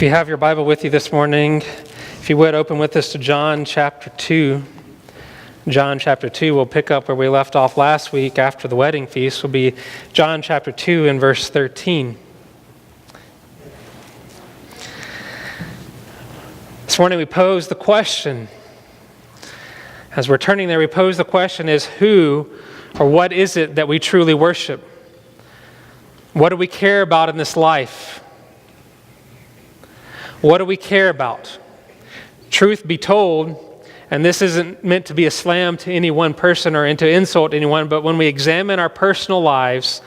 If you have your Bible with you this morning, if you would open with us to John chapter 2. John chapter 2, we'll pick up where we left off last week after the wedding feast. Will be John chapter 2 and verse 13. This morning we pose the question, as we're turning there, we pose the question is who or what is it that we truly worship? What do we care about in this life? What do we care about? Truth be told, and this isn't meant to be a slam to any one person or to insult anyone, but when we examine our personal lives,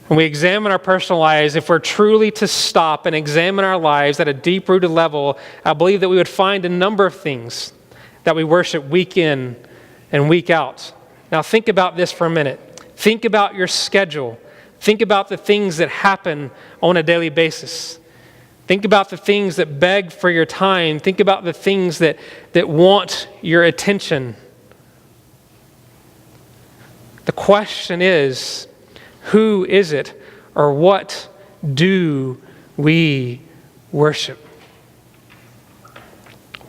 if we're truly to stop and examine our lives at a deep-rooted level, I believe that we would find a number of things that we worship week in and week out. Now think about this for a minute. Think about your schedule. Think about the things that happen on a daily basis. Think about the things that beg for your time. Think about the things that want your attention. The question is, who is it or what do we worship?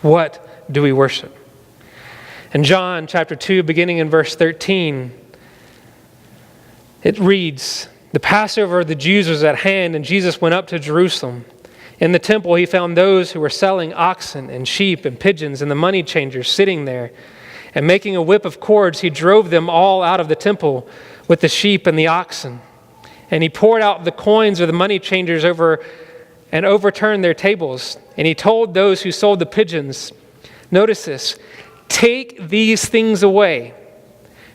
What do we worship? In John chapter 2, beginning in verse 13, it reads, "The Passover of the Jews was at hand, and Jesus went up to Jerusalem. In the temple he found those who were selling oxen and sheep and pigeons and the money changers sitting there. And making a whip of cords, he drove them all out of the temple with the sheep and the oxen. And he poured out the coins of the money changers over and overturned their tables. And he told those who sold the pigeons," notice this, "Take these things away.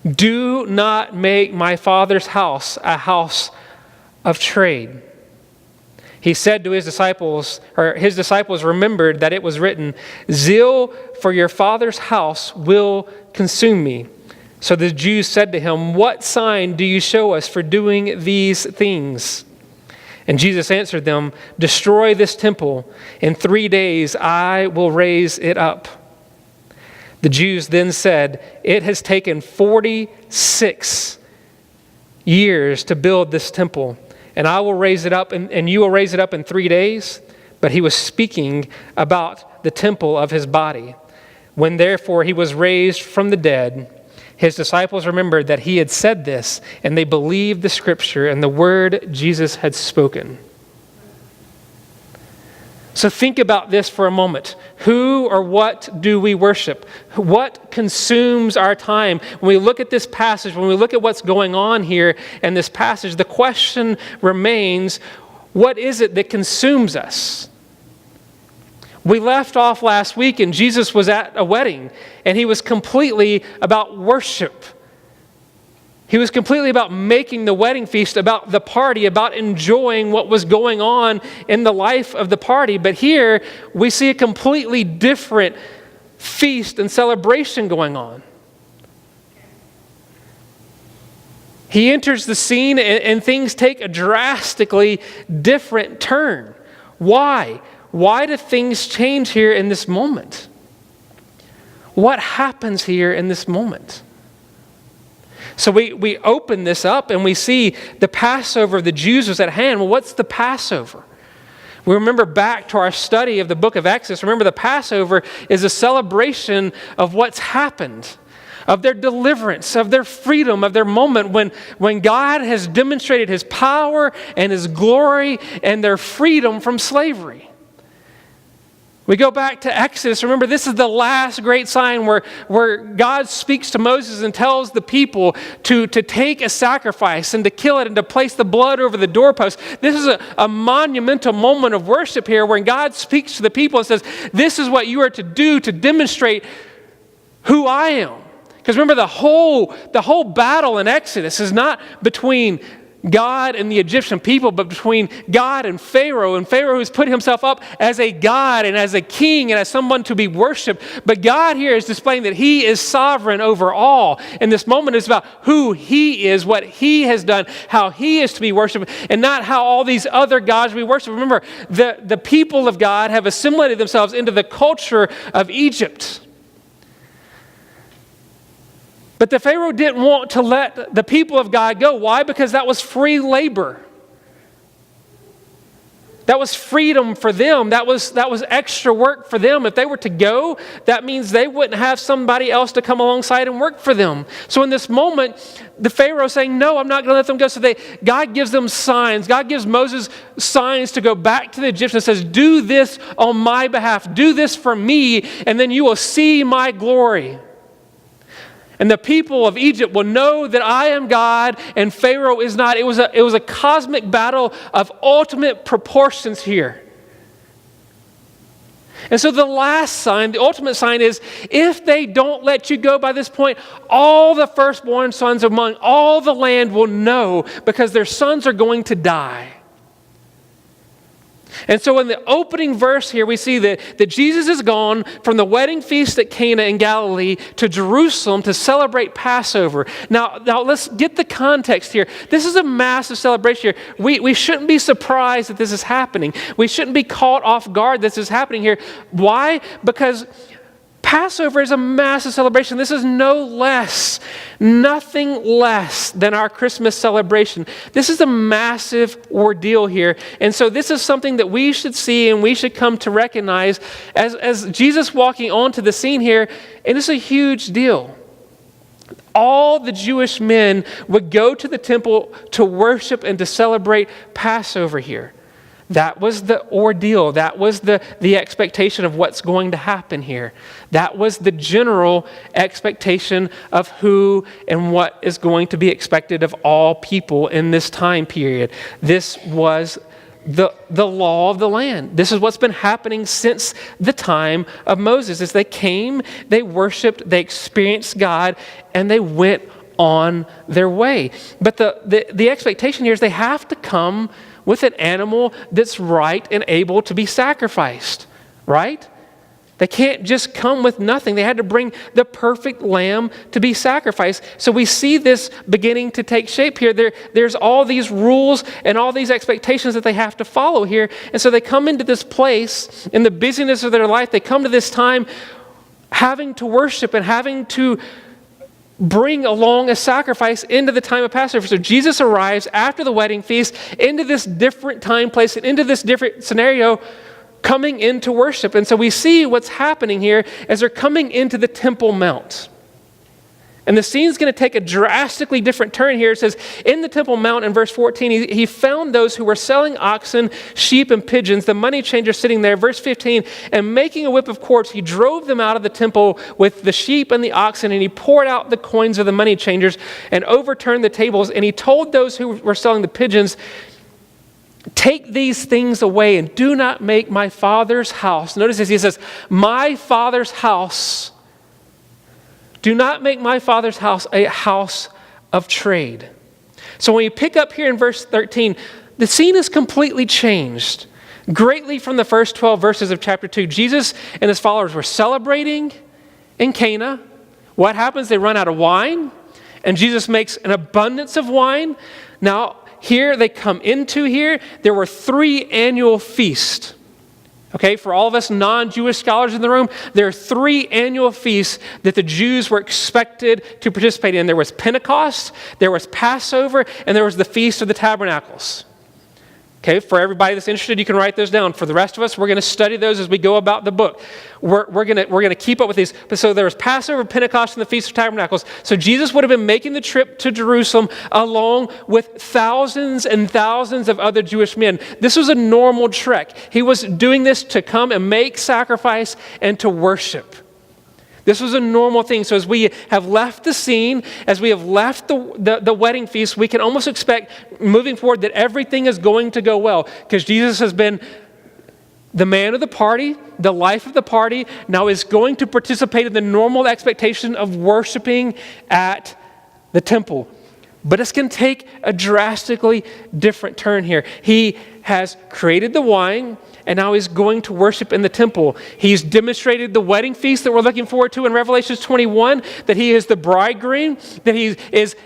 Do not make my Father's house a house of trade." He said to his disciples remembered that it was written, "Zeal for your Father's house will consume me." So the Jews said to him, "What sign do you show us for doing these things?" And Jesus answered them, "Destroy this temple. In 3 days I will raise it up." The Jews then said, "It has taken 46 years to build this temple, and I will raise it up, and you will raise it up in 3 days." But he was speaking about the temple of his body. When therefore he was raised from the dead, his disciples remembered that he had said this, and they believed the scripture and the word Jesus had spoken. So think about this for a moment. Who or what do we worship? What consumes our time? When we look at this passage, when we look at what's going on here in this passage, the question remains, what is it that consumes us? We left off last week and Jesus was at a wedding and he was completely about worship. He was completely about making the wedding feast, about the party, about enjoying what was going on in the life of the party. But here we see a completely different feast and celebration going on. He enters the scene and things take a drastically different turn. Why? Why do things change here in this moment? What happens here in this moment? So we open this up and we see the Passover of the Jews was at hand. Well, what's the Passover? We remember back to our study of the book of Exodus. Remember, the Passover is a celebration of what's happened, of their deliverance, of their freedom, of their moment when God has demonstrated his power and his glory and their freedom from slavery. We go back to Exodus. Remember, this is the last great sign where God speaks to Moses and tells the people to take a sacrifice and to kill it and to place the blood over the doorpost. This is a monumental moment of worship here where God speaks to the people and says, this is what you are to do to demonstrate who I am. Because remember, the whole battle in Exodus is not between God and the Egyptian people, but between God and Pharaoh who's put himself up as a God and as a king and as someone to be worshipped. But God here is displaying that he is sovereign over all. And this moment is about who he is, what he has done, how he is to be worshipped, and not how all these other gods we worship. Remember, the people of God have assimilated themselves into the culture of Egypt. But the Pharaoh didn't want to let the people of God go. Why? Because that was free labor. That was freedom for them. That was extra work for them. If they were to go, that means they wouldn't have somebody else to come alongside and work for them. So in this moment, the Pharaoh is saying, no, I'm not going to let them go. So God gives them signs. God gives Moses signs to go back to the Egyptians and says, do this on my behalf. Do this for me, and then you will see my glory. And the people of Egypt will know that I am God and Pharaoh is not. It was a cosmic battle of ultimate proportions here. And so the last sign, the ultimate sign is, if they don't let you go by this point, all the firstborn sons among all the land will know, because their sons are going to die. And so in the opening verse here, we see that Jesus is gone from the wedding feast at Cana in Galilee to Jerusalem to celebrate Passover. Now let's get the context here. This is a massive celebration here. We shouldn't be surprised that this is happening. We shouldn't be caught off guard that this is happening here. Why? Because Passover is a massive celebration. This is nothing less than our Christmas celebration. This is a massive ordeal here. And so this is something that we should see and we should come to recognize as Jesus walking onto the scene here. And it's a huge deal. All the Jewish men would go to the temple to worship and to celebrate Passover here. That was the ordeal. That was the expectation of what's going to happen here. That was the general expectation of who and what is going to be expected of all people in this time period. This was the law of the land. This is what's been happening since the time of Moses. As they came, they worshiped, they experienced God, and they went on their way. But the expectation here is they have to come with an animal that's right and able to be sacrificed, right? They can't just come with nothing. They had to bring the perfect lamb to be sacrificed. So we see this beginning to take shape here. There's all these rules and all these expectations that they have to follow here. And so they come into this place in the busyness of their life. They come to this time having to worship and having to bring along a sacrifice into the time of Passover. So Jesus arrives after the wedding feast into this different time, place, and into this different scenario, coming into worship. And so we see what's happening here as they're coming into the Temple Mount. And the scene's going to take a drastically different turn here. It says, in the Temple Mount in verse 14, he found those who were selling oxen, sheep, and pigeons, the money changers sitting there. Verse 15, and making a whip of cords, he drove them out of the temple with the sheep and the oxen, and he poured out the coins of the money changers and overturned the tables. And he told those who were selling the pigeons, take these things away and do not make my Father's house. Notice this, he says, my Father's house. Do not make my Father's house a house of trade. So when you pick up here in verse 13, the scene is completely changed greatly from the first 12 verses of chapter 2. Jesus and his followers were celebrating in Cana. What happens? They run out of wine, and Jesus makes an abundance of wine. Now, here they come into here. There were 3 annual feasts. Okay, for all of us non-Jewish scholars in the room, there are 3 annual feasts that the Jews were expected to participate in. There was Pentecost, there was Passover, and there was the Feast of the Tabernacles. Okay, for everybody that's interested, you can write those down. For the rest of us, we're going to study those as we go about the book. We're going to keep up with these. So there was Passover, Pentecost, and the Feast of Tabernacles. So Jesus would have been making the trip to Jerusalem along with thousands and thousands of other Jewish men. This was a normal trek. He was doing this to come and make sacrifice and to worship. This was a normal thing. So as we have left the scene, as we have left the wedding feast, we can almost expect moving forward that everything is going to go well, because Jesus has been the man of the party, the life of the party, now is going to participate in the normal expectation of worshiping at the temple. But it's going to take a drastically different turn here. He has created the wine, and now he's going to worship in the temple. He's demonstrated the wedding feast that we're looking forward to in Revelation 21, that he is the bridegroom, that he is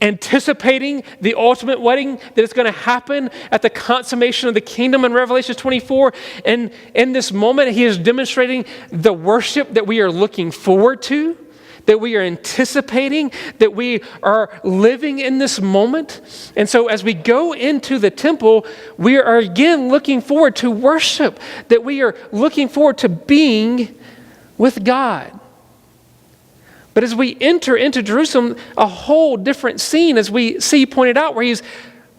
anticipating the ultimate wedding that is going to happen at the consummation of the kingdom in Revelation 24. And in this moment, he is demonstrating the worship that we are looking forward to, that we are anticipating, that we are living in this moment. And so as we go into the temple, we are again looking forward to worship, that we are looking forward to being with God. But as we enter into Jerusalem, a whole different scene, as we see pointed out, where he's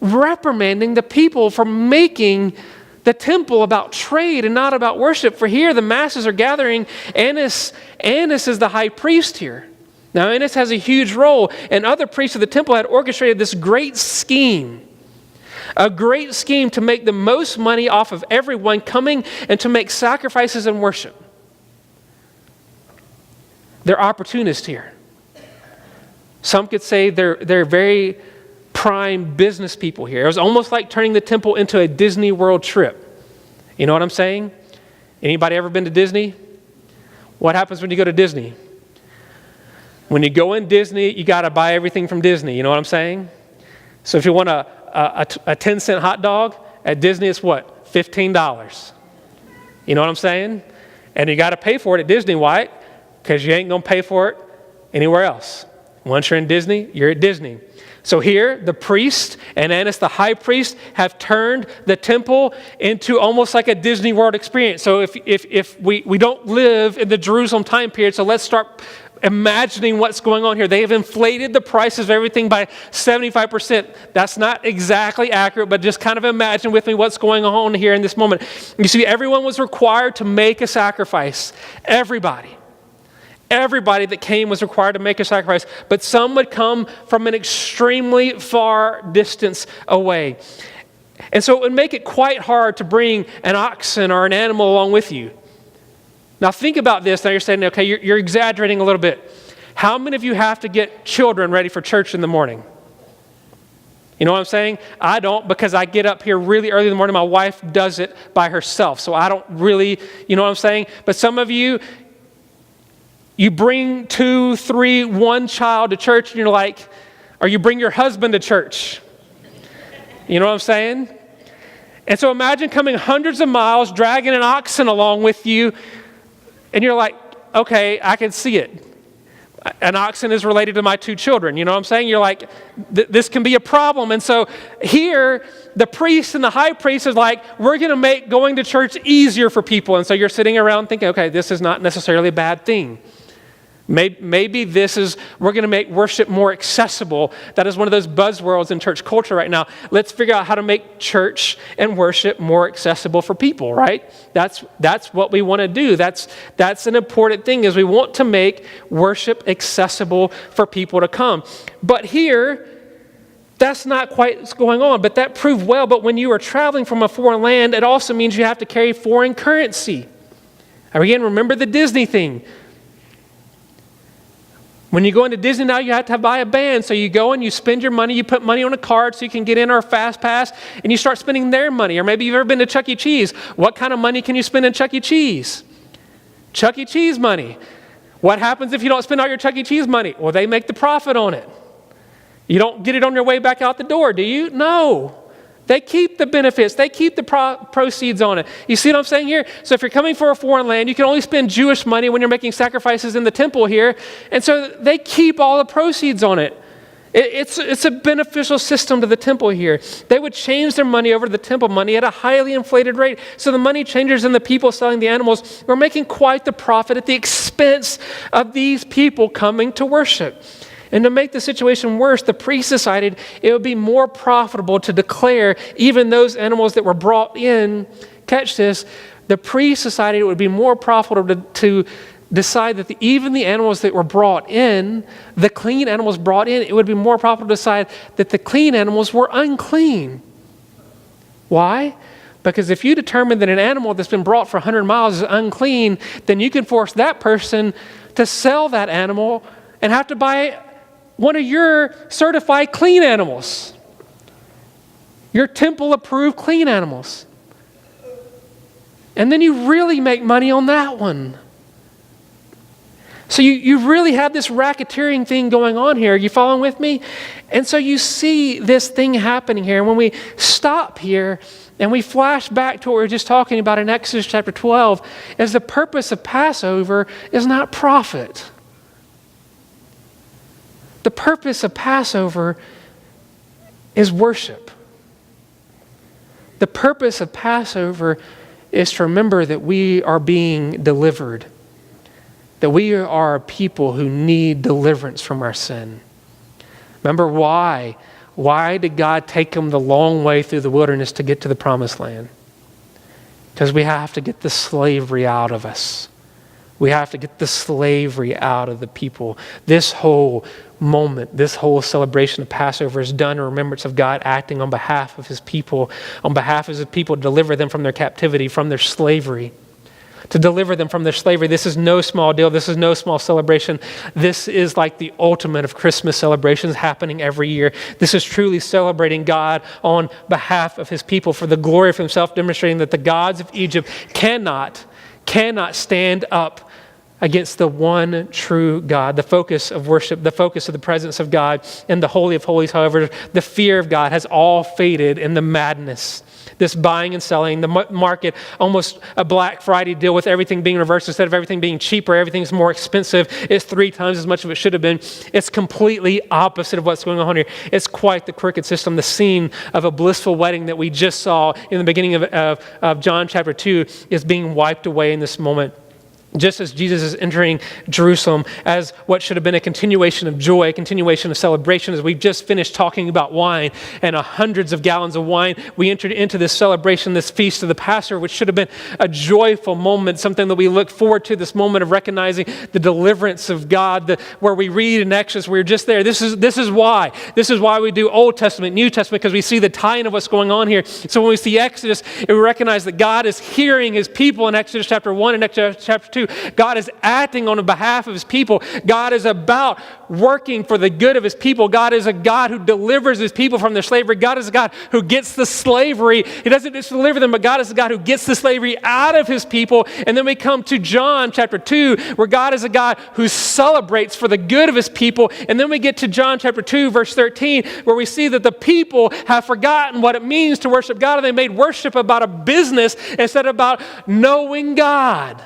reprimanding the people for making the temple about trade and not about worship. For here the masses are gathering. Annas is the high priest here. Now Annas has a huge role, and other priests of the temple had orchestrated this great scheme. A great scheme to make the most money off of everyone coming and to make sacrifices and worship. They're opportunists here. Some could say they're very prime business people here. It was almost like turning the temple into a Disney World trip. You know what I'm saying? Anybody ever been to Disney? What happens when you go to Disney? When you go in Disney, you got to buy everything from Disney. You know what I'm saying? So if you want a 10-cent hot dog at Disney, it's what? $15. You know what I'm saying? And you got to pay for it at Disney. Why? Because you ain't going to pay for it anywhere else. Once you're in Disney, you're at Disney. So here, the priest and Annas, the high priest, have turned the temple into almost like a Disney World experience. So if we don't live in the Jerusalem time period, so let's start imagining what's going on here. They have inflated the prices of everything by 75%. That's not exactly accurate, but just kind of imagine with me what's going on here in this moment. You see, everyone was required to make a sacrifice. Everybody that came was required to make a sacrifice, but some would come from an extremely far distance away. And so it would make it quite hard to bring an oxen or an animal along with you. Now think about this. Now you're saying, okay, you're exaggerating a little bit. How many of you have to get children ready for church in the morning? You know what I'm saying? I don't, because I get up here really early in the morning. My wife does it by herself, so I don't really, you know what I'm saying? But some of you, you bring 2, 3, 1 child to church, and you're like, or you bring your husband to church. You know what I'm saying? And so imagine coming hundreds of miles, dragging an oxen along with you, and you're like, okay, I can see it. An oxen is related to my 2 children. You know what I'm saying? You're like, this can be a problem. And so here, the priest and the high priest is like, we're going to make going to church easier for people. And so you're sitting around thinking, okay, this is not necessarily a bad thing. Maybe we're going to make worship more accessible. That is one of those buzzwords in church culture right now. Let's figure out how to make church and worship more accessible for people, right? That's what we want to do. That's an important thing, is we want to make worship accessible for people to come. But here, that's not quite what's going on, but that proved well. But when you are traveling from a foreign land, it also means you have to carry foreign currency. Again, remember the Disney thing. When you go into Disney now, you have to buy a band. So you go and you spend your money, you put money on a card so you can get in, or a fast pass, and you start spending their money. Or maybe you've ever been to Chuck E. Cheese. What kind of money can you spend in Chuck E. Cheese? Chuck E. Cheese money. What happens if you don't spend all your Chuck E. Cheese money? Well, they make the profit on it. You don't get it on your way back out the door, do you? No. They keep the benefits. They keep the proceeds on it. You see what I'm saying here? So if you're coming for a foreign land, you can only spend Jewish money when you're making sacrifices in the temple here. And so they keep all the proceeds on it. It's a beneficial system to the temple here. They would change their money over to the temple money at a highly inflated rate. So the money changers and the people selling the animals were making quite the profit at the expense of these people coming to worship. And to make the situation worse, the priests decided it would be more profitable to declare even those animals that were brought in. Catch this. The priests decided it would be more profitable to decide that even the animals that were brought in, the clean animals brought in, it would be more profitable to decide that the clean animals were unclean. Why? Because if you determine that an animal that's been brought for 100 miles is unclean, then you can force that person to sell that animal and have to buy one of your certified clean animals. Your temple-approved clean animals. And then you really make money on that one. So you really have this racketeering thing going on here. Are you following with me? And so you see this thing happening here. And when we stop here and we flash back to what we were just talking about in Exodus chapter 12, is the purpose of Passover is not profit. The purpose of Passover is worship. The purpose of Passover is to remember that we are being delivered, that we are a people who need deliverance from our sin. Remember why? Why did God take them the long way through the wilderness to get to the promised land? Because we have to get the slavery out of us. We have to get the slavery out of the people. This whole moment, this whole celebration of Passover is done in remembrance of God acting on behalf of his people, to deliver them from their captivity, from their slavery. To deliver them from their slavery. This is no small deal. This is no small celebration. This is like the ultimate of Christmas celebrations happening every year. This is truly celebrating God on behalf of his people for the glory of himself, demonstrating that the gods of Egypt cannot stand up against the one true God. The focus of worship, the focus of the presence of God in the Holy of Holies, however, the fear of God has all faded in the madness. This buying and selling, the market, almost a Black Friday deal with everything being reversed. Instead of everything being cheaper, everything's more expensive. It's 3 times as much as it should have been. It's completely opposite of what's going on here. It's quite the crooked system. The scene of a blissful wedding that we just saw in the beginning of John chapter 2 is being wiped away in this moment. Just as Jesus is entering Jerusalem as what should have been a continuation of joy, a continuation of celebration, as we've just finished talking about wine and hundreds of gallons of wine, we entered into this celebration, this feast of the Passover, which should have been a joyful moment, something that we look forward to, this moment of recognizing the deliverance of God, where we read in Exodus, we're just there. This is why we do Old Testament, New Testament, because we see the tie-in of what's going on here. So when we see Exodus, we recognize that God is hearing his people in Exodus chapter 1 and Exodus chapter 2. God is acting on behalf of his people. God is about working for the good of his people. God is a God who delivers his people from their slavery. God is a God who gets the slavery. He doesn't just deliver them, but God is a God who gets the slavery out of his people. And then we come to John chapter 2, where God is a God who celebrates for the good of his people. And then we get to John chapter 2, verse 13, where we see that the people have forgotten what it means to worship God, and they made worship about a business instead of about knowing God.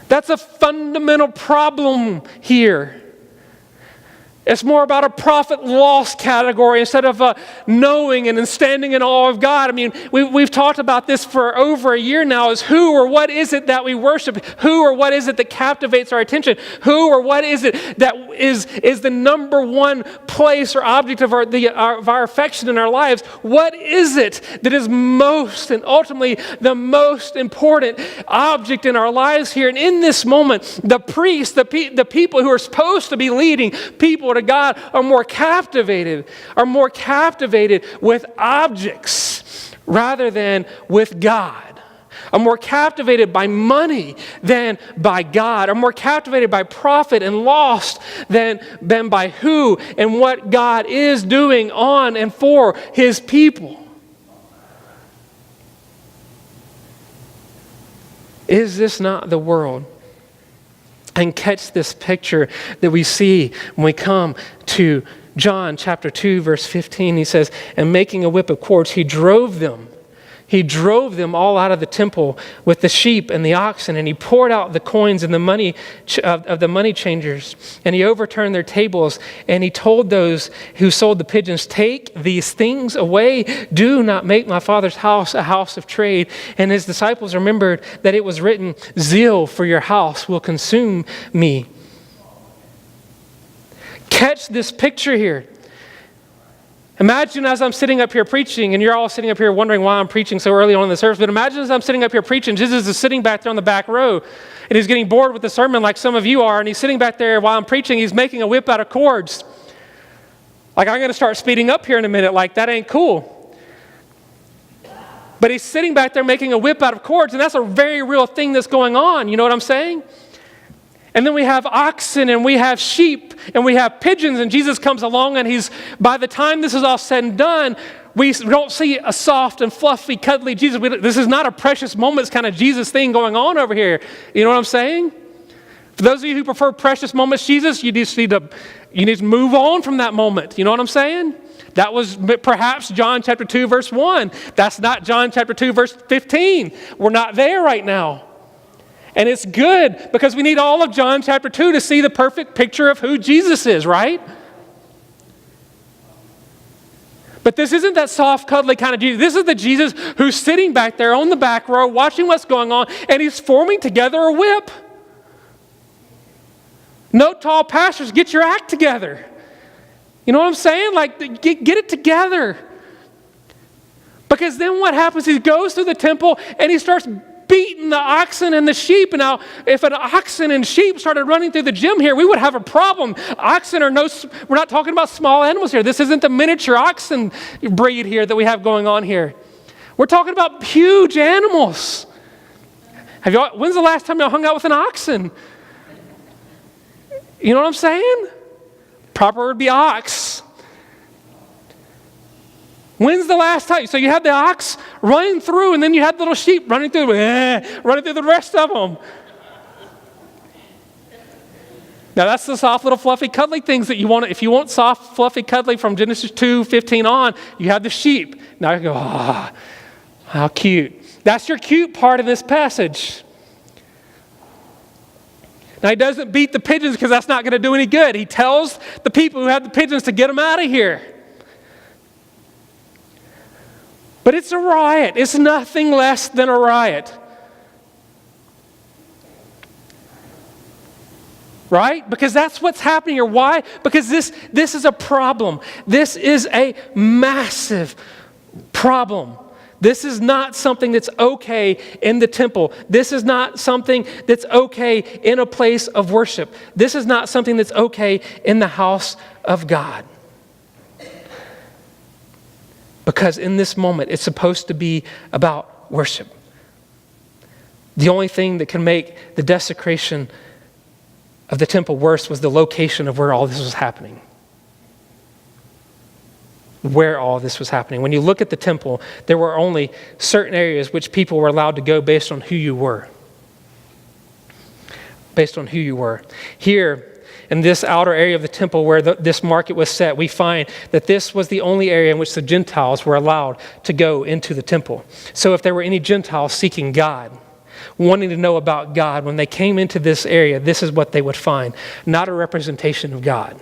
That's a fundamental problem here. It's more about a profit-loss category instead of knowing and standing in awe of God. I mean, we've talked about this for over a year now, is who or what is it that we worship? Who or what is it that captivates our attention? Who or what is it that is the number one place or object of our affection in our lives? What is it that is most and ultimately the most important object in our lives here? And in this moment, the priests, the people who are supposed to be leading people to God are more captivated with objects rather than with God. Are more captivated by money than by God. Are more captivated by profit and loss than by who and what God is doing on and for his people. Is this not the world? And catch this picture that we see when we come to John chapter 2, verse 15. He says, and making a whip of cords, he drove them all out of the temple with the sheep and the oxen, and he poured out the coins and the money of the money changers, and he overturned their tables, and he told those who sold the pigeons, take these things away. Do not make my Father's house a house of trade. And his disciples remembered that it was written, zeal for your house will consume me. Catch this picture here. Imagine as I'm sitting up here preaching, and you're all sitting up here wondering why I'm preaching so early on in the service, but imagine as I'm sitting up here preaching, Jesus is sitting back there on the back row, and he's getting bored with the sermon like some of you are, and he's sitting back there while I'm preaching, he's making a whip out of cords. Like, I'm going to start speeding up here in a minute, like that ain't cool. But he's sitting back there making a whip out of cords, and that's a very real thing that's going on, you know what I'm saying? And then we have oxen and we have sheep and we have pigeons, and Jesus comes along, and by the time this is all said and done, we don't see a soft and fluffy, cuddly Jesus. This is not a precious moments kind of Jesus thing going on over here. You know what I'm saying? For those of you who prefer precious moments Jesus, you just need to move on from that moment. You know what I'm saying? That was perhaps John chapter 2, verse 1. That's not John chapter 2, verse 15. We're not there right now. And it's good because we need all of John chapter 2 to see the perfect picture of who Jesus is, right? But this isn't that soft, cuddly kind of Jesus. This is the Jesus who's sitting back there on the back row watching what's going on, and he's forming together a whip. No, tall pastors, get your act together. You know what I'm saying? Like, get it together. Because then what happens, he goes through the temple and he starts beating the oxen and the sheep. And now, if an oxen and sheep started running through the gym here, we would have a problem. Oxen are we're not talking about small animals here. This isn't the miniature oxen breed here that we have going on here. We're talking about huge animals. When's the last time y'all hung out with an oxen? You know what I'm saying? Proper word would be ox. When's the last time? So you had the ox running through, and then you had little sheep running through the rest of them. Now that's the soft, little, fluffy, cuddly things that you want. If you want soft, fluffy, cuddly from Genesis 2:15 on, you have the sheep. Now you go, how cute. That's your cute part of this passage. Now, he doesn't beat the pigeons because that's not going to do any good. He tells the people who have the pigeons to get them out of here. But it's a riot. It's nothing less than a riot. Right? Because that's what's happening here. Why? Because this is a problem. This is a massive problem. This is not something that's okay in the temple. This is not something that's okay in a place of worship. This is not something that's okay in the house of God. Because in this moment, it's supposed to be about worship. The only thing that can make the desecration of the temple worse was the location of where all this was happening. Where all this was happening. When you look at the temple, there were only certain areas which people were allowed to go based on who you were. Based on who you were. Here, in this outer area of the temple where this market was set, we find that this was the only area in which the Gentiles were allowed to go into the temple. So if there were any Gentiles seeking God, wanting to know about God, when they came into this area, this is what they would find. Not a representation of God.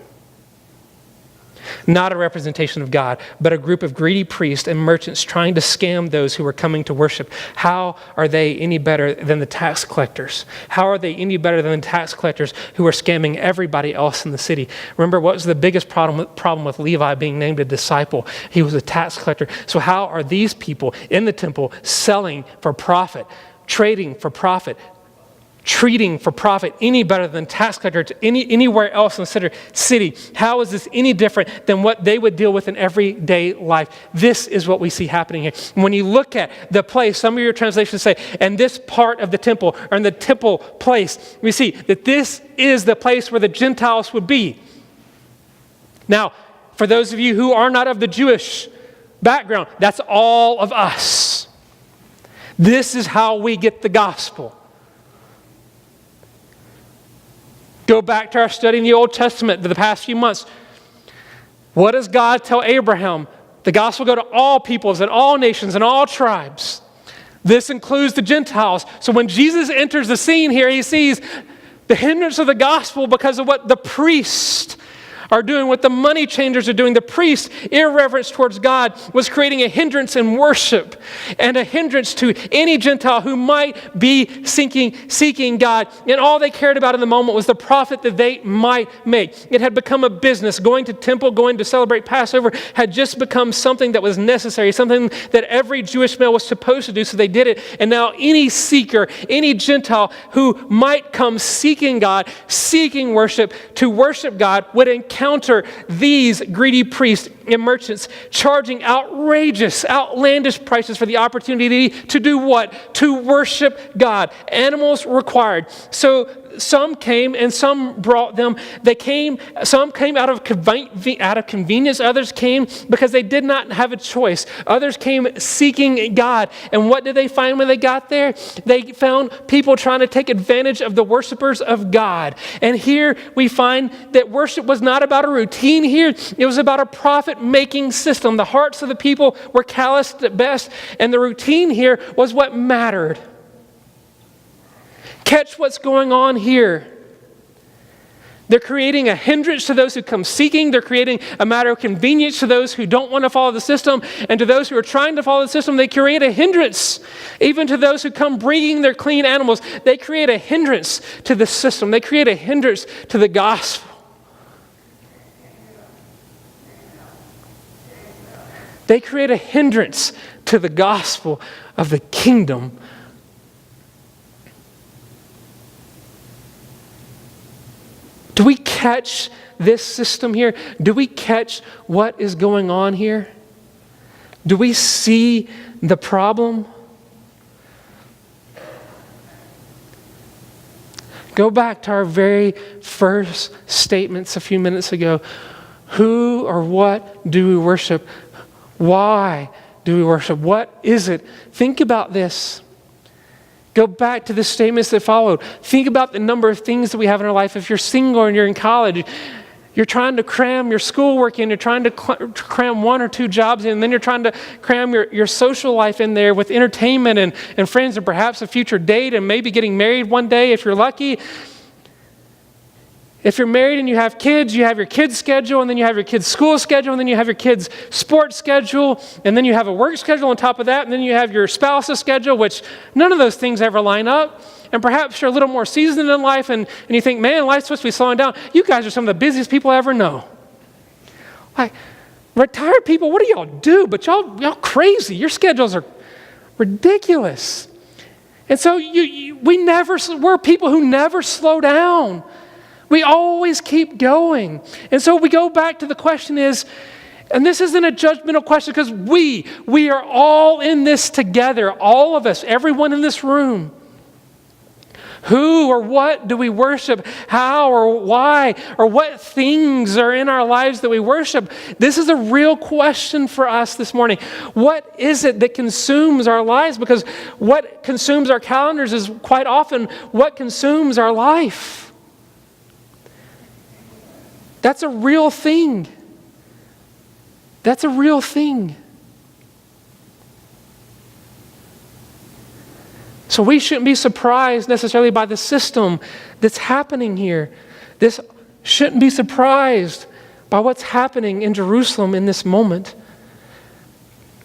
Not a representation of God, but a group of greedy priests and merchants trying to scam those who were coming to worship. How are they any better than the tax collectors? How are they any better than the tax collectors who are scamming everybody else in the city? Remember, what was the biggest problem with Levi being named a disciple? He was a tax collector. So how are these people in the temple selling for profit, trading for profit, treating for profit any better than tax collectors anywhere else in the city? How is this any different than what they would deal with in everyday life? This is what we see happening here. When you look at the place, some of your translations say, and this part of the temple, or in the temple place, we see that this is the place where the Gentiles would be. Now, for those of you who are not of the Jewish background, that's all of us. This is how we get the gospel. Go back to our study in the Old Testament for the past few months. What does God tell Abraham? The gospel go to all peoples and all nations and all tribes. This includes the Gentiles. So when Jesus enters the scene here, he sees the hindrance of the gospel because of what the priests are doing, what the money changers are doing. The priest's irreverence towards God was creating a hindrance in worship and a hindrance to any Gentile who might be seeking God. And all they cared about in the moment was the profit that they might make. It had become a business. Going to temple, going to celebrate Passover had just become something that was necessary, something that every Jewish male was supposed to do, so they did it. And now any seeker, any Gentile who might come seeking God, seeking worship, to worship God, would encounter these greedy priests and merchants charging outrageous, outlandish prices for the opportunity to do what? To worship God. Animals required. So some came and some brought them. Some came out of convenience. Others came because they did not have a choice. Others came seeking God. And what did they find when they got there? They found people trying to take advantage of the worshipers of God. And here we find that worship was not about a routine here. It was about a profit-making system. The hearts of the people were calloused at best, and the routine here was what mattered. Catch what's going on here. They're creating a hindrance to those who come seeking. They're creating a matter of convenience to those who don't want to follow the system. And to those who are trying to follow the system, they create a hindrance. Even to those who come bringing their clean animals, they create a hindrance to the system. They create a hindrance to the gospel. They create a hindrance to the gospel of the kingdom. Do we catch this system here? Do we catch what is going on here? Do we see the problem? Go back to our very first statements a few minutes ago. Who or what do we worship? Why do we worship? What is it? Think about this. Go back to the statements that followed. Think about the number of things that we have in our life. If you're single and you're in college, you're trying to cram your schoolwork in, you're trying to cram 1 or 2 jobs in, and then you're trying to cram your social life in there with entertainment and friends and perhaps a future date and maybe getting married one day if you're lucky. If you're married and you have kids, you have your kids' schedule, and then you have your kids' school schedule, and then you have your kids' sports schedule, and then you have a work schedule on top of that, and then you have your spouse's schedule, which none of those things ever line up. And perhaps you're a little more seasoned in life, and you think, man, life's supposed to be slowing down. You guys are some of the busiest people I ever know. Like, retired people, what do y'all do? But y'all crazy. Your schedules are ridiculous. And so we're people who never slow down. We always keep going. And so we go back to the question is, and this isn't a judgmental question because we are all in this together, all of us, everyone in this room. Who or what do we worship? How or why? Or what things are in our lives that we worship? This is a real question for us this morning. What is it that consumes our lives? Because what consumes our calendars is quite often what consumes our life. That's a real thing. That's a real thing. So we shouldn't be surprised necessarily by the system that's happening here. This shouldn't be surprised by what's happening in Jerusalem in this moment.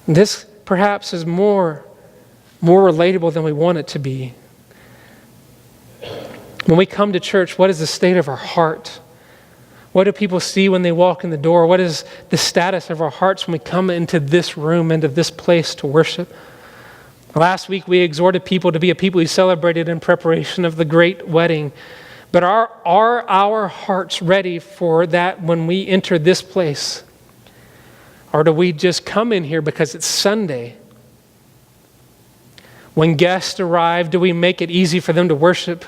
This perhaps is more relatable than we want it to be. When we come to church, what is the state of our heart? What do people see when they walk in the door? What is the status of our hearts when we come into this room, into this place to worship? Last week, we exhorted people to be a people who celebrated in preparation of the great wedding. But are our hearts ready for that when we enter this place? Or do we just come in here because it's Sunday? When guests arrive, do we make it easy for them to worship?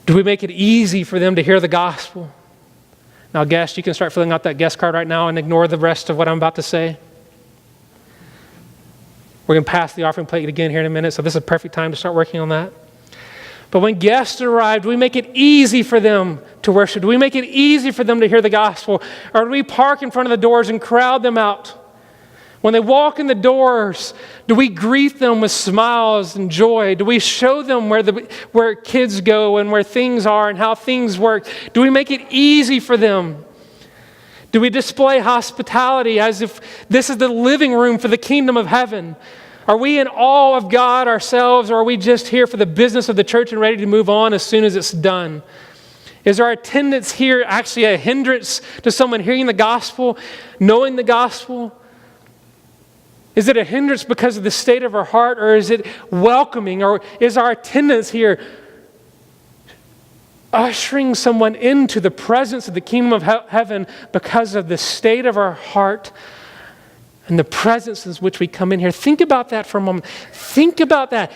Do we make it easy for them to hear the gospel? Now, guests, you can start filling out that guest card right now and ignore the rest of what I'm about to say. We're going to pass the offering plate again here in a minute, so this is a perfect time to start working on that. But when guests arrive, do we make it easy for them to worship? Do we make it easy for them to hear the gospel? Or do we park in front of the doors and crowd them out? When they walk in the doors, do we greet them with smiles and joy? Do we show them where kids go and where things are and how things work? Do we make it easy for them? Do we display hospitality as if this is the living room for the kingdom of heaven? Are we in awe of God ourselves, or are we just here for the business of the church and ready to move on as soon as it's done? Is our attendance here actually a hindrance to someone hearing the gospel, knowing the gospel? Is it a hindrance because of the state of our heart, or is it welcoming, or is our attendance here ushering someone into the presence of the kingdom of heaven because of the state of our heart and the presence in which we come in here? Think about that for a moment. Think about that.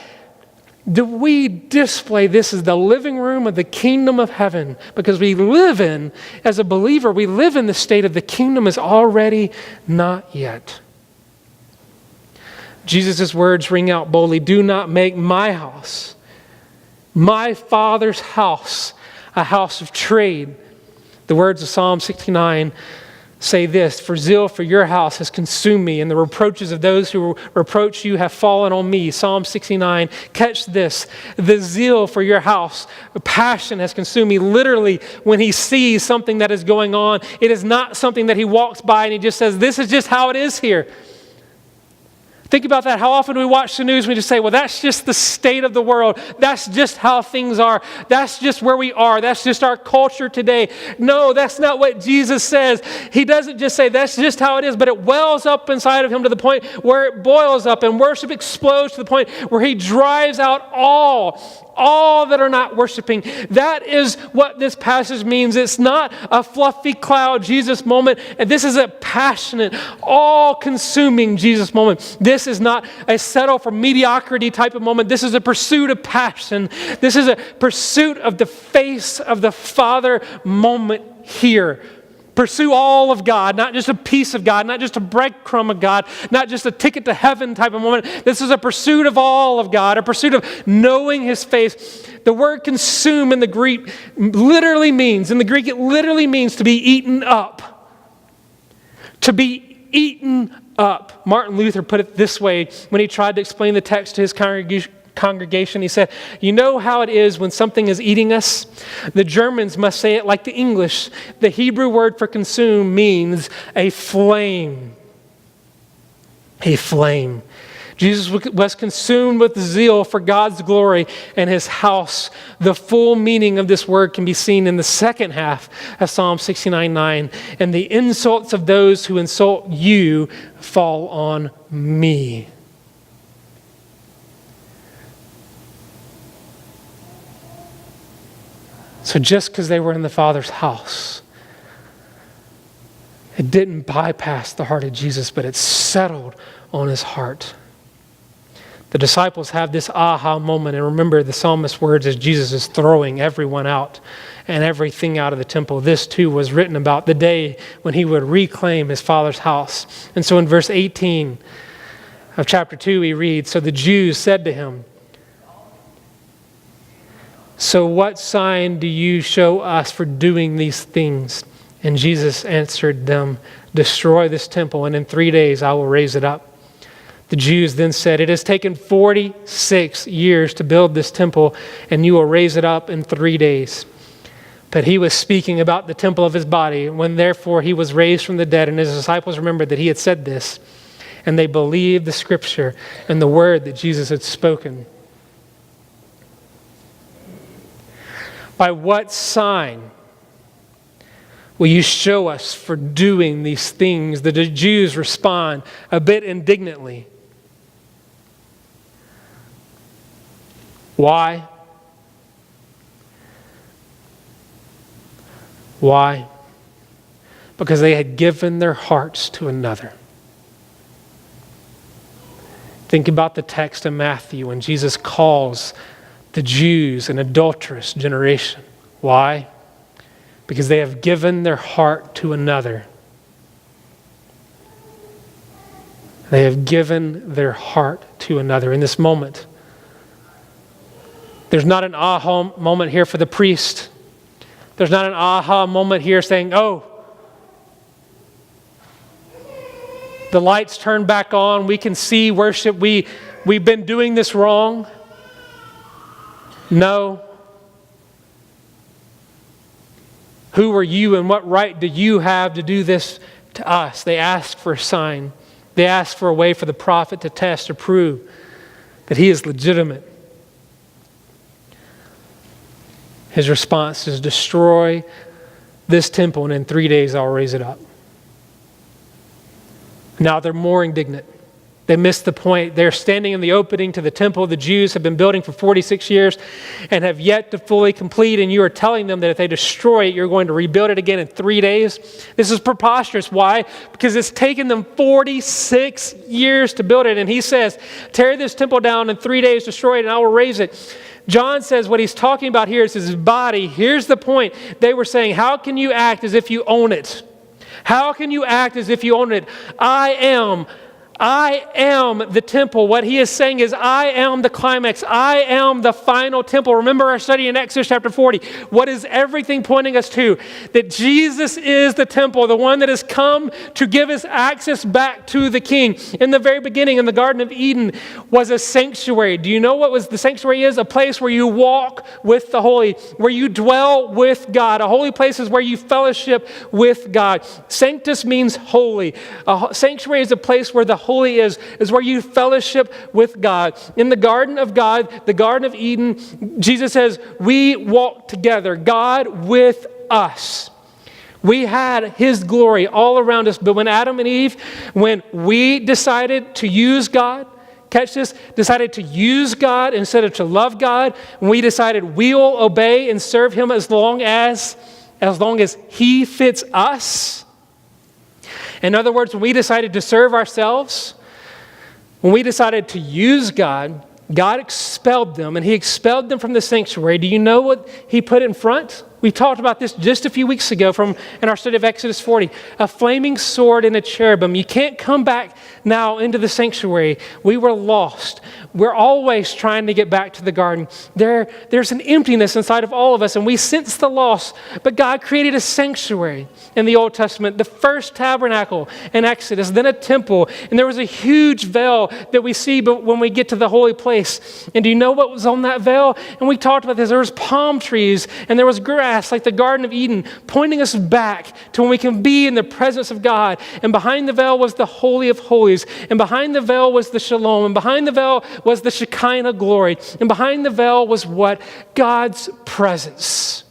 Do we display this as the living room of the kingdom of heaven? Because we live in, as a believer, we live in the state of the kingdom is already not yet. Jesus' words ring out boldly, do not make my house, my Father's house, a house of trade. The words of Psalm 69 say this, for zeal for your house has consumed me, and the reproaches of those who reproach you have fallen on me. Psalm 69. Catch this. The zeal for your house, the passion has consumed me. Literally, when he sees something that is going on, it is not something that he walks by and he just says, this is just how it is here. Think about that. How often we watch the news and we just say, well, that's just the state of the world. That's just how things are. That's just where we are. That's just our culture today. No, that's not what Jesus says. He doesn't just say that's just how it is, but it wells up inside of him to the point where it boils up and worship explodes to the point where he drives out all that are not worshiping. That is what this passage means. It's not a fluffy cloud Jesus moment. And this is a passionate, all-consuming Jesus moment. This is not a settle for mediocrity type of moment. This is a pursuit of passion. This is a pursuit of the face of the Father moment here. Pursue all of God, not just a piece of God, not just a breadcrumb of God, not just a ticket to heaven type of moment. This is a pursuit of all of God, a pursuit of knowing his face. The word consume in the Greek literally means to be eaten up. To be eaten up. Martin Luther put it this way when he tried to explain the text to his congregation. He said, you know how it is when something is eating us? The Germans must say it like the English. The Hebrew word for consume means a flame. A flame. Jesus was consumed with zeal for God's glory and his house. The full meaning of this word can be seen in the second half of Psalm 69:9. And the insults of those who insult you fall on me. So just because they were in the Father's house, it didn't bypass the heart of Jesus, but it settled on his heart. The disciples have this aha moment, and remember the psalmist's words as Jesus is throwing everyone out and everything out of the temple. This too was written about the day when he would reclaim his Father's house. And so in verse 18 of chapter 2 we read, so the Jews said to him, so what sign do you show us for doing these things? And Jesus answered them, destroy this temple, and in 3 days I will raise it up. The Jews then said, it has taken 46 years to build this temple, and you will raise it up in 3 days. But he was speaking about the temple of his body, when therefore he was raised from the dead, and his disciples remembered that he had said this, and they believed the scripture and the word that Jesus had spoken. By what sign will you show us for doing these things? The Jews respond a bit indignantly. Why? Why? Because they had given their hearts to another. Think about the text in Matthew when Jesus calls the Jews an adulterous generation. Why? Because they have given their heart to another. They have given their heart to another. In this moment, there's not an aha moment here for the priest. There's not an aha moment here saying, oh, the lights turn back on. We can see worship. We've been doing this wrong. No. Who are you and what right do you have to do this to us? They asked for a sign. They asked for a way for the prophet to test or prove that he is legitimate. His response is, destroy this temple and in 3 days I'll raise it up. Now they're more indignant. They missed the point. They're standing in the opening to the temple the Jews have been building for 46 years and have yet to fully complete, and you are telling them that if they destroy it, you're going to rebuild it again in 3 days? This is preposterous. Why? Because it's taken them 46 years to build it, and he says, tear this temple down in 3 days, destroy it, and I will raise it. John says what he's talking about here is his body. Here's the point. They were saying, how can you act as if you own it? How can you act as if you own it? I am I am the temple. What he is saying is, I am the climax. I am the final temple. Remember our study in Exodus chapter 40. What is everything pointing us to? That Jesus is the temple, the one that has come to give us access back to the King. In the very beginning, in the Garden of Eden, was a sanctuary. Do you know what the sanctuary is? A place where you walk with the holy, where you dwell with God. A holy place is where you fellowship with God. Sanctus means holy. A sanctuary is a place where the holy is where you fellowship with God. In the garden of God, the Garden of Eden, Jesus says, we walk together, God with us. We had his glory all around us, but when Adam and Eve, when we decided to use God, catch this, decided to use God instead of to love God, when we decided we'll obey and serve him as long as he fits us. In other words, when we decided to serve ourselves, when we decided to use God, God expelled them, and he expelled them from the sanctuary. Do you know what he put in front? We talked about this just a few weeks ago in our study of Exodus 40. A flaming sword and a cherubim. You can't come back now into the sanctuary. We were lost. We're always trying to get back to the garden. There's an emptiness inside of all of us, and we sense the loss. But God created a sanctuary in the Old Testament, the first tabernacle in Exodus, then a temple. And there was a huge veil that we see when we get to the holy place. And do you know what was on that veil? And we talked about this. There was palm trees, and there was grass, like the Garden of Eden, pointing us back to when we can be in the presence of God. And behind the veil was the Holy of Holies. And behind the veil was the Shalom. And behind the veil was the Shekinah glory. And behind the veil was what? God's presence.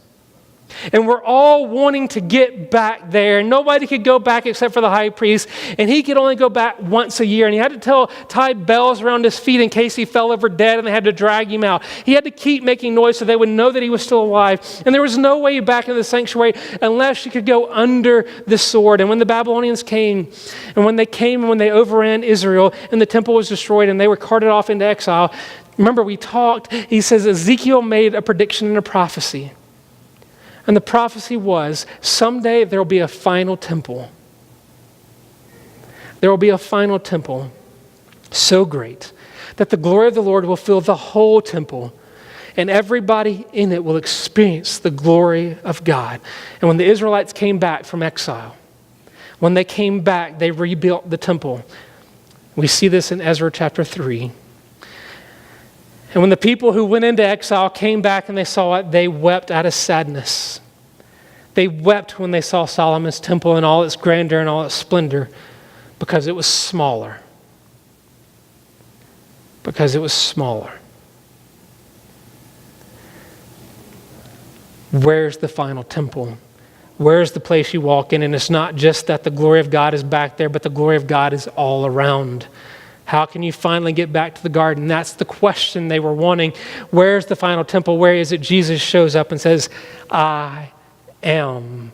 And we're all wanting to get back there. Nobody could go back except for the high priest. And he could only go back once a year. And he had to tie bells around his feet in case he fell over dead and they had to drag him out. He had to keep making noise so they would know that he was still alive. And there was no way back into the sanctuary unless you could go under the sword. And when the Babylonians came, and when they overran Israel, and the temple was destroyed, and they were carted off into exile, remember we talked, he says Ezekiel made a prediction and a prophecy. And the prophecy was, someday there will be a final temple. There will be a final temple so great that the glory of the Lord will fill the whole temple, and everybody in it will experience the glory of God. And when the Israelites came back from exile, when they came back, they rebuilt the temple. We see this in Ezra chapter 3. And when the people who went into exile came back and they saw it, they wept out of sadness. They wept when they saw Solomon's temple in all its grandeur and all its splendor, because it was smaller. Because it was smaller. Where's the final temple? Where's the place you walk in? And it's not just that the glory of God is back there, but the glory of God is all around. How can you finally get back to the garden? That's the question they were wanting. Where's the final temple? Where is it? Jesus shows up and says, I am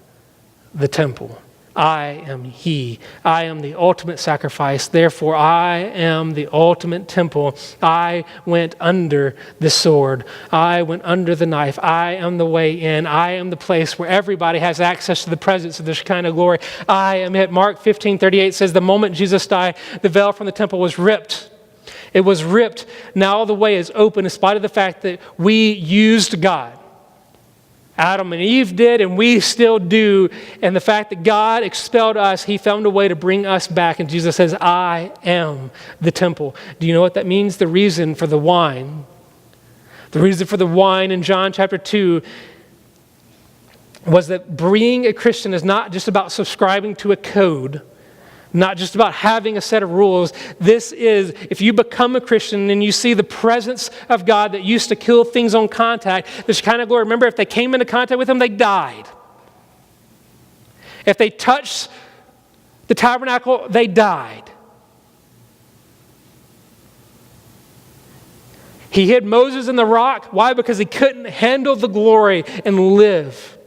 the temple. I am He. I am the ultimate sacrifice. Therefore, I am the ultimate temple. I went under the sword. I went under the knife. I am the way in. I am the place where everybody has access to the presence of this kind of glory. I am it. Mark 15:38 says, the moment Jesus died, the veil from the temple was ripped. It was ripped. Now the way is open in spite of the fact that we used God. Adam and Eve did, and we still do. And the fact that God expelled us, He found a way to bring us back. And Jesus says, I am the temple. Do you know what that means? The reason for the wine. The reason for the wine in John chapter 2 was that being a Christian is not just about subscribing to a code, not just about having a set of rules. This is, if you become a Christian and you see the presence of God that used to kill things on contact, this kind of glory. Remember, if they came into contact with Him, they died. If they touched the tabernacle, they died. He hid Moses in the rock. Why? Because he couldn't handle the glory and live.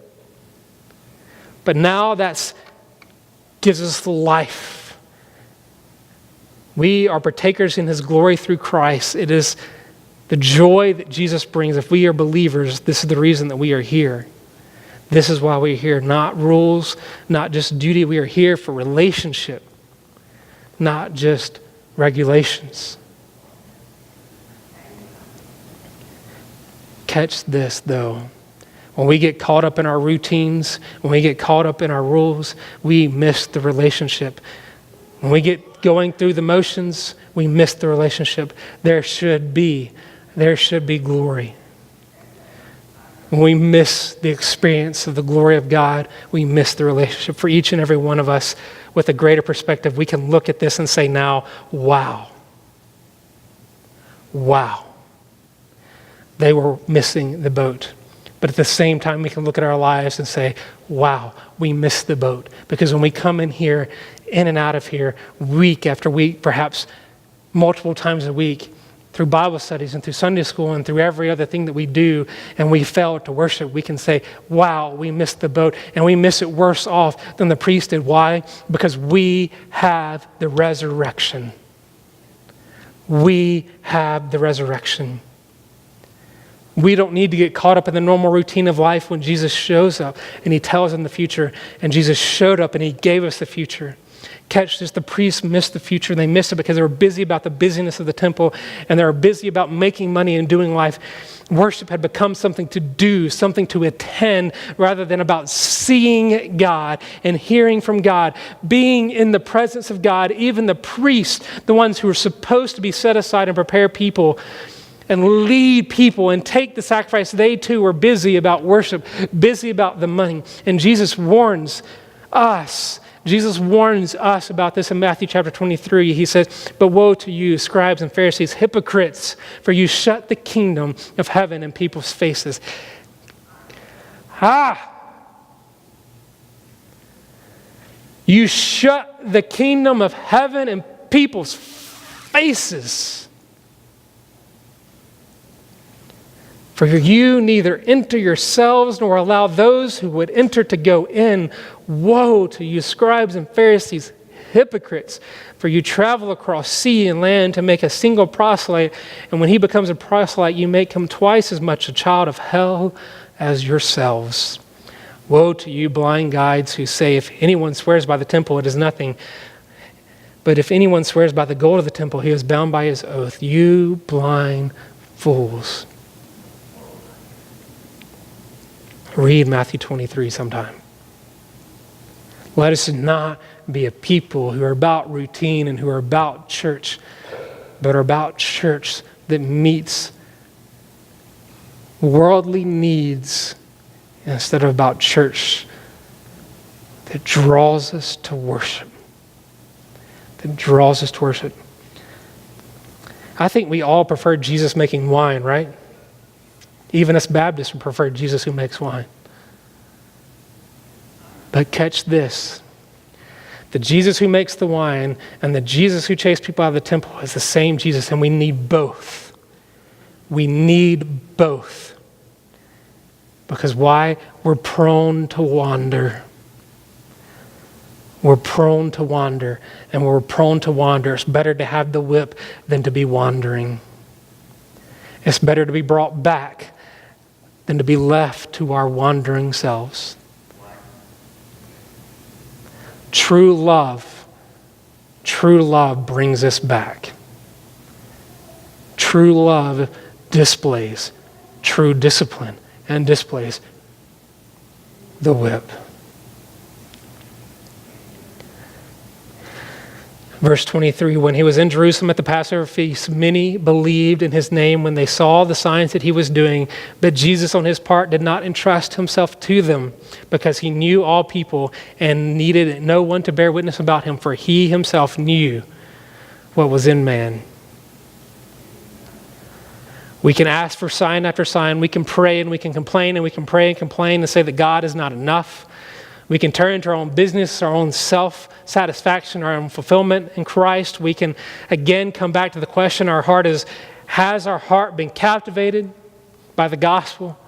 But now that gives us life. We are partakers in His glory through Christ. It is the joy that Jesus brings. If we are believers, this is the reason that we are here. This is why we're here. Not rules, not just duty. We are here for relationship, not just regulations. Catch this, though. When we get caught up in our routines, when we get caught up in our rules, we miss the relationship. When we get going through the motions, we miss the relationship. There should be glory. When we miss the experience of the glory of God, we miss the relationship. For each and every one of us, with a greater perspective, we can look at this and say now, wow. Wow. They were missing the boat. But at the same time, we can look at our lives and say, wow, we missed the boat. Because when we come in here, in and out of here, week after week, perhaps multiple times a week, through Bible studies and through Sunday school and through every other thing that we do, and we fail to worship, we can say, wow, we missed the boat. And we miss it worse off than the priest did. Why? Because we have the resurrection. We have the resurrection. We don't need to get caught up in the normal routine of life when Jesus shows up and he tells us in the future, and Jesus showed up and he gave us the future. Catch this, the priests missed the future. They missed it because they were busy about the busyness of the temple, and they were busy about making money and doing life. Worship had become something to do, something to attend, rather than about seeing God and hearing from God, being in the presence of God. Even the priests, the ones who were supposed to be set aside and prepare people and lead people and take the sacrifice, they too were busy about worship, busy about the money. And Jesus warns us about this in Matthew chapter 23. He says, but woe to you, scribes and Pharisees, hypocrites, for you shut the kingdom of heaven in people's faces. You shut the kingdom of heaven in people's faces. For you neither enter yourselves nor allow those who would enter to go in. Woe to you, scribes and Pharisees, hypocrites! For you travel across sea and land to make a single proselyte, and when he becomes a proselyte, you make him twice as much a child of hell as yourselves. Woe to you, blind guides, who say, if anyone swears by the temple, it is nothing. But if anyone swears by the gold of the temple, he is bound by his oath. You blind fools. Read Matthew 23 sometime. Let us not be a people who are about routine and who are about church, but are about church that meets worldly needs instead of about church that draws us to worship. I think we all prefer Jesus making wine, right? Even us Baptists would prefer Jesus who makes wine. But catch this. The Jesus who makes the wine and the Jesus who chased people out of the temple is the same Jesus, and we need both. We need both. Because why? We're prone to wander. We're prone to wander. And when we're prone to wander, it's better to have the whip than to be wandering. It's better to be brought back than to be left to our wandering selves. True love brings us back. True love displays true discipline and displays the whip. Verse 23, when he was in Jerusalem at the Passover feast, many believed in his name when they saw the signs that he was doing. But Jesus, on his part, did not entrust himself to them because he knew all people and needed no one to bear witness about him, for he himself knew what was in man. We can ask for sign after sign. We can pray and we can complain and we can pray and complain and say that God is not enough. We can turn to our own business, our own self-satisfaction, our own fulfillment in Christ. We can, again, come back to the question has our heart been captivated by the gospel?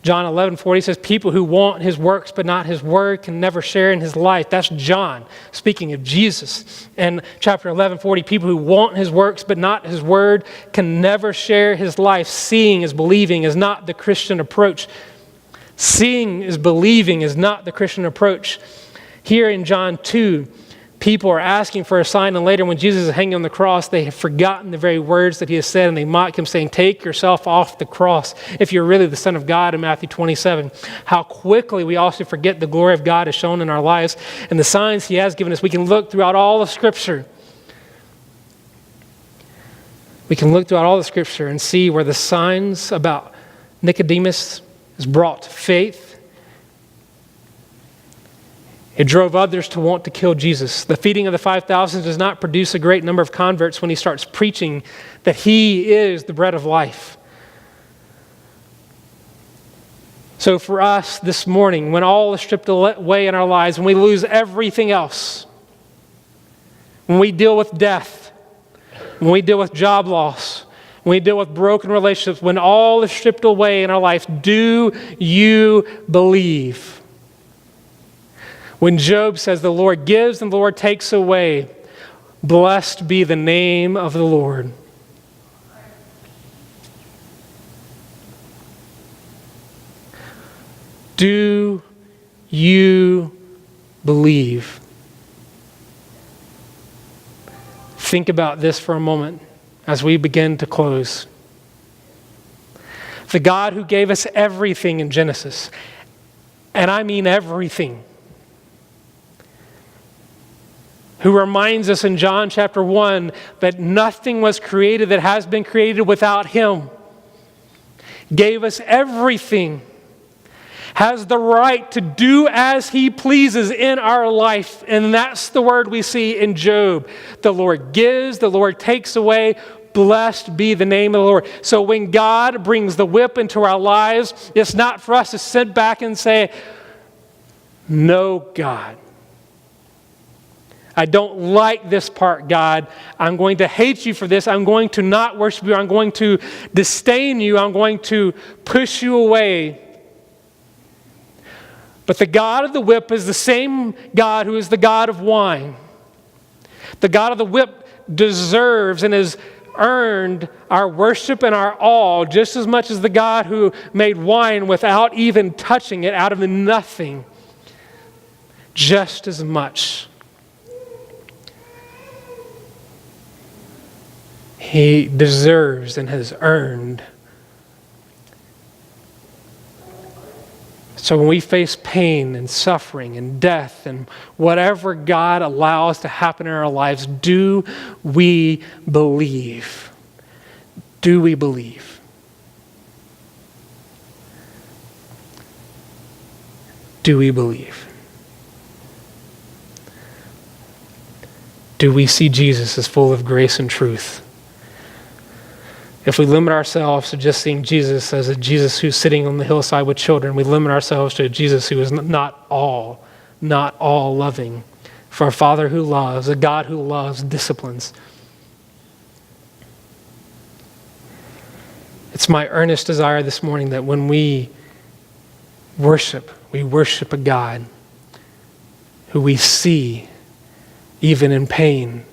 John 11:40 says, people who want his works but not his word can never share in his life. That's John speaking of Jesus. And chapter 11:40, people who want his works but not his word can never share his life. Seeing is believing is not the Christian approach. Seeing is believing is not the Christian approach. Here in John 2, people are asking for a sign, and later when Jesus is hanging on the cross, they have forgotten the very words that he has said, and they mock him, saying, "Take yourself off the cross if you're really the Son of God," in Matthew 27. How quickly we also forget the glory of God is shown in our lives and the signs he has given us. We can look throughout all of Scripture. We can look throughout all the Scripture and see where the signs about Nicodemus has brought faith. It drove others to want to kill Jesus. The feeding of the 5,000 does not produce a great number of converts when he starts preaching that he is the bread of life. So for us this morning, when all is stripped away in our lives, when we lose everything else, when we deal with death, when we deal with job loss, when we deal with broken relationships, when all is stripped away in our life, do you believe? When Job says, "The Lord gives and the Lord takes away, blessed be the name of the Lord." Do you believe? Think about this for a moment as we begin to close. The God who gave us everything in Genesis, and I mean everything, who reminds us in John chapter 1 that nothing was created that has been created without him, gave us everything, has the right to do as he pleases in our life. And that's the word we see in Job. The Lord gives, the Lord takes away. Blessed be the name of the Lord. So when God brings the whip into our lives, it's not for us to sit back and say, "No, God, I don't like this part, God. I'm going to hate you for this. I'm going to not worship you. I'm going to disdain you. I'm going to push you away." But the God of the whip is the same God who is the God of wine. The God of the whip deserves and has earned our worship and our awe just as much as the God who made wine without even touching it out of nothing. Just as much. He deserves and has earned. So when we face pain and suffering and death and whatever God allows to happen in our lives, do we believe? Do we believe? Do we believe? Do we see Jesus as full of grace and truth? If we limit ourselves to just seeing Jesus as a Jesus who's sitting on the hillside with children, we limit ourselves to a Jesus who is not all loving. For a Father who loves, a God who loves, disciplines. It's my earnest desire this morning that when we worship a God who we see, even in pain,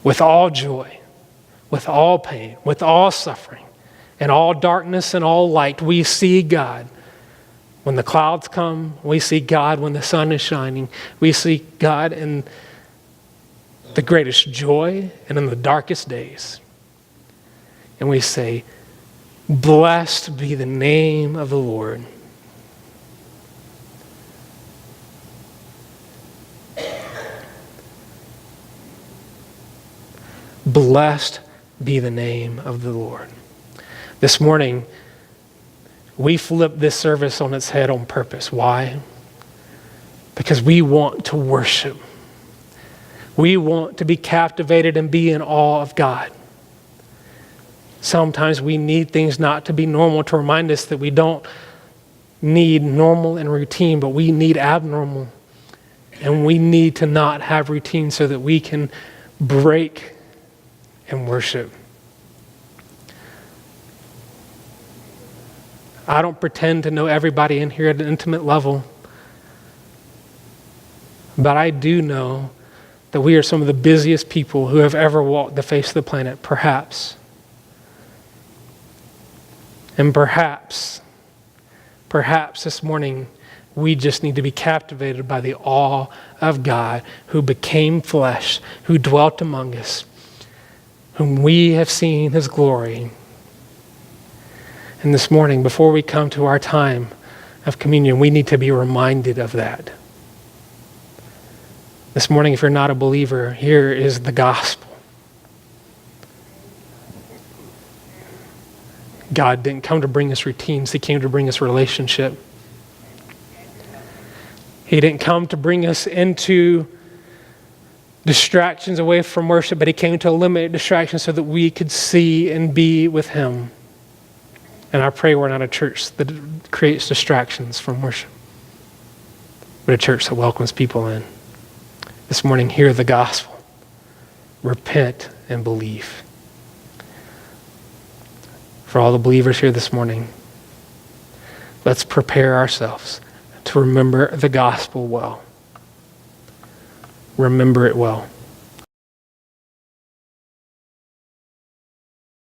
with all joy, with all pain, with all suffering, and all darkness and all light. We see God. When the clouds come, we see God when the sun is shining. We see God in the greatest joy and in the darkest days. And we say, "Blessed be the name of the Lord." Blessed be the name of the Lord. This morning, we flip this service on its head on purpose. Why? Because we want to worship. We want to be captivated and be in awe of God. Sometimes we need things not to be normal to remind us that we don't need normal and routine, but we need abnormal. And we need to not have routine so that we can break and worship. I don't pretend to know everybody in here at an intimate level, but I do know that we are some of the busiest people who have ever walked the face of the planet, perhaps. And perhaps this morning, We just need to be captivated by the awe of God who became flesh, who dwelt among us, whom we have seen his glory. And this morning, before we come to our time of communion, we need to be reminded of that. This morning, if you're not a believer, here is the gospel. God didn't come to bring us routines. He came to bring us relationship. He didn't come to bring us into distractions away from worship, but he came to eliminate distractions so that we could see and be with him. And I pray we're not a church that creates distractions from worship, but a church that welcomes people in. This morning, hear the gospel. Repent and believe. For all the believers here this morning, let's prepare ourselves to remember the gospel well. Remember it well.